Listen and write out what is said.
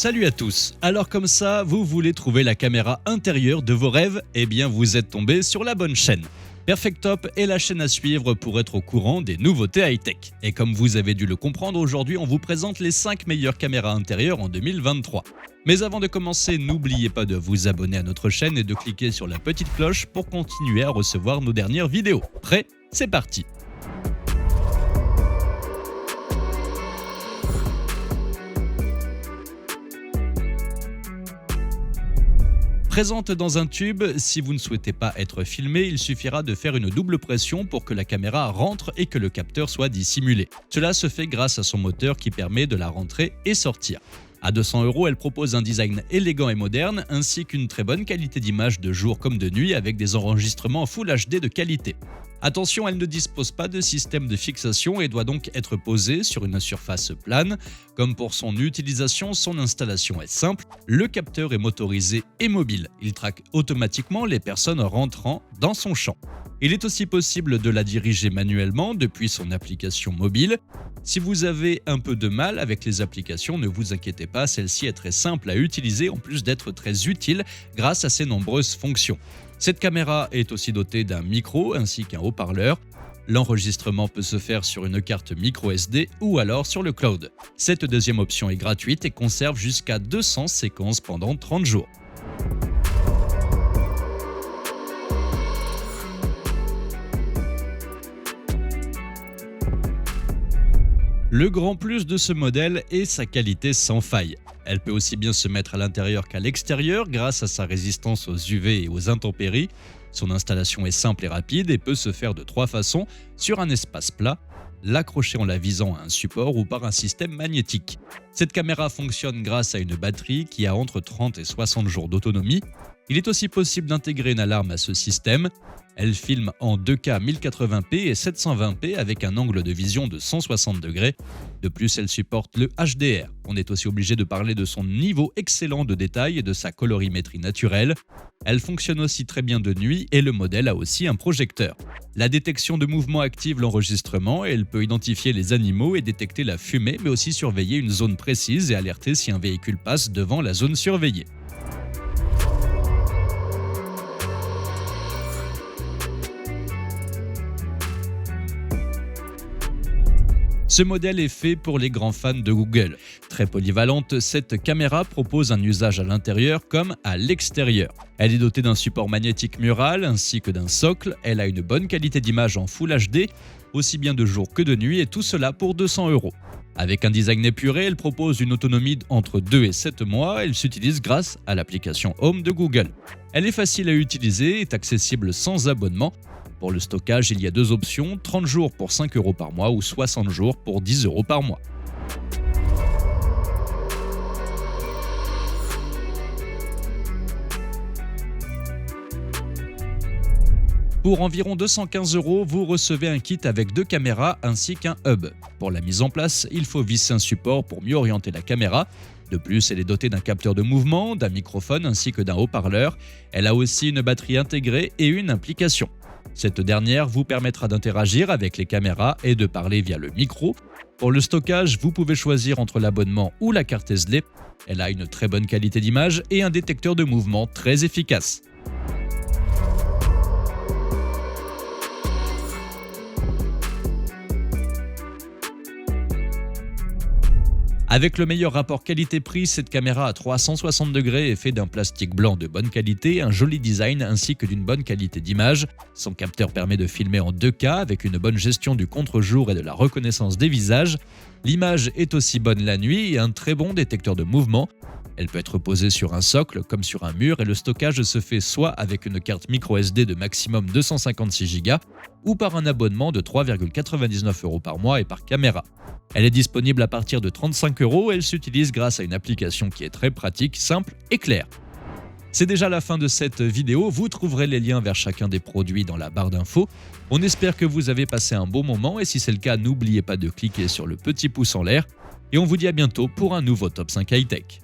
Salut à tous. Alors comme ça, vous voulez trouver la caméra intérieure de vos rêves? Eh bien vous êtes tombé sur la bonne chaîne. Perfectop est la chaîne à suivre pour être au courant des nouveautés high-tech. Et comme vous avez dû le comprendre, aujourd'hui on vous présente les 5 meilleures caméras intérieures en 2023. Mais avant de commencer, n'oubliez pas de vous abonner à notre chaîne et de cliquer sur la petite cloche pour continuer à recevoir nos dernières vidéos. Prêt? C'est parti! Présente dans un tube, si vous ne souhaitez pas être filmé, il suffira de faire une double pression pour que la caméra rentre et que le capteur soit dissimulé. Cela se fait grâce à son moteur qui permet de la rentrer et sortir. À 200 €, elle propose un design élégant et moderne, ainsi qu'une très bonne qualité d'image de jour comme de nuit avec des enregistrements Full HD de qualité. Attention, elle ne dispose pas de système de fixation et doit donc être posée sur une surface plane. Comme pour son utilisation, son installation est simple. Le capteur est motorisé et mobile. Il traque automatiquement les personnes rentrant dans son champ. Il est aussi possible de la diriger manuellement depuis son application mobile. Si vous avez un peu de mal avec les applications, ne vous inquiétez pas, celle-ci est très simple à utiliser en plus d'être très utile grâce à ses nombreuses fonctions. Cette caméra est aussi dotée d'un micro ainsi qu'un haut-parleur. L'enregistrement peut se faire sur une carte micro SD ou alors sur le cloud. Cette deuxième option est gratuite et conserve jusqu'à 200 séquences pendant 30 jours. Le grand plus de ce modèle est sa qualité sans faille. Elle peut aussi bien se mettre à l'intérieur qu'à l'extérieur grâce à sa résistance aux UV et aux intempéries. Son installation est simple et rapide et peut se faire de 3 façons: sur un espace plat, l'accrocher en la visant à un support ou par un système magnétique. Cette caméra fonctionne grâce à une batterie qui a entre 30 et 60 jours d'autonomie. Il est aussi possible d'intégrer une alarme à ce système. Elle filme en 2K 1080p et 720p avec un angle de vision de 160 degrés. De plus, elle supporte le HDR. On est aussi obligé de parler de son niveau excellent de détail et de sa colorimétrie naturelle. Elle fonctionne aussi très bien de nuit et le modèle a aussi un projecteur. La détection de mouvement active l'enregistrement et elle peut identifier les animaux et détecter la fumée, mais aussi surveiller une zone précise et alerter si un véhicule passe devant la zone surveillée. Ce modèle est fait pour les grands fans de Google. Très polyvalente, cette caméra propose un usage à l'intérieur comme à l'extérieur. Elle est dotée d'un support magnétique mural ainsi que d'un socle. Elle a une bonne qualité d'image en Full HD, aussi bien de jour que de nuit, et tout cela pour 200 €. Avec un design épuré, elle propose une autonomie entre 2 et 7 mois. Elle s'utilise grâce à l'application Home de Google. Elle est facile à utiliser et est accessible sans abonnement. Pour le stockage, il y a 2 options, 30 jours pour 5 € par mois ou 60 jours pour 10 € par mois. Pour environ 215 €, vous recevez un kit avec 2 caméras ainsi qu'un hub. Pour la mise en place, il faut visser un support pour mieux orienter la caméra. De plus, elle est dotée d'un capteur de mouvement, d'un microphone ainsi que d'un haut-parleur. Elle a aussi une batterie intégrée et une application. Cette dernière vous permettra d'interagir avec les caméras et de parler via le micro. Pour le stockage, vous pouvez choisir entre l'abonnement ou la carte SD. Elle a une très bonne qualité d'image et un détecteur de mouvement très efficace. Avec le meilleur rapport qualité-prix, cette caméra à 360 degrés est faite d'un plastique blanc de bonne qualité, un joli design ainsi que d'une bonne qualité d'image. Son capteur permet de filmer en 2K avec une bonne gestion du contre-jour et de la reconnaissance des visages. L'image est aussi bonne la nuit et un très bon détecteur de mouvement. Elle peut être posée sur un socle comme sur un mur et le stockage se fait soit avec une carte micro SD de maximum 256 Go ou par un abonnement de 3,99 € par mois et par caméra. Elle est disponible à partir de 35 €. Elle s'utilise grâce à une application qui est très pratique, simple et claire. C'est déjà la fin de cette vidéo. Vous trouverez les liens vers chacun des produits dans la barre d'infos. On espère que vous avez passé un bon moment et si c'est le cas, n'oubliez pas de cliquer sur le petit pouce en l'air. Et on vous dit à bientôt pour un nouveau Top 5 High Tech.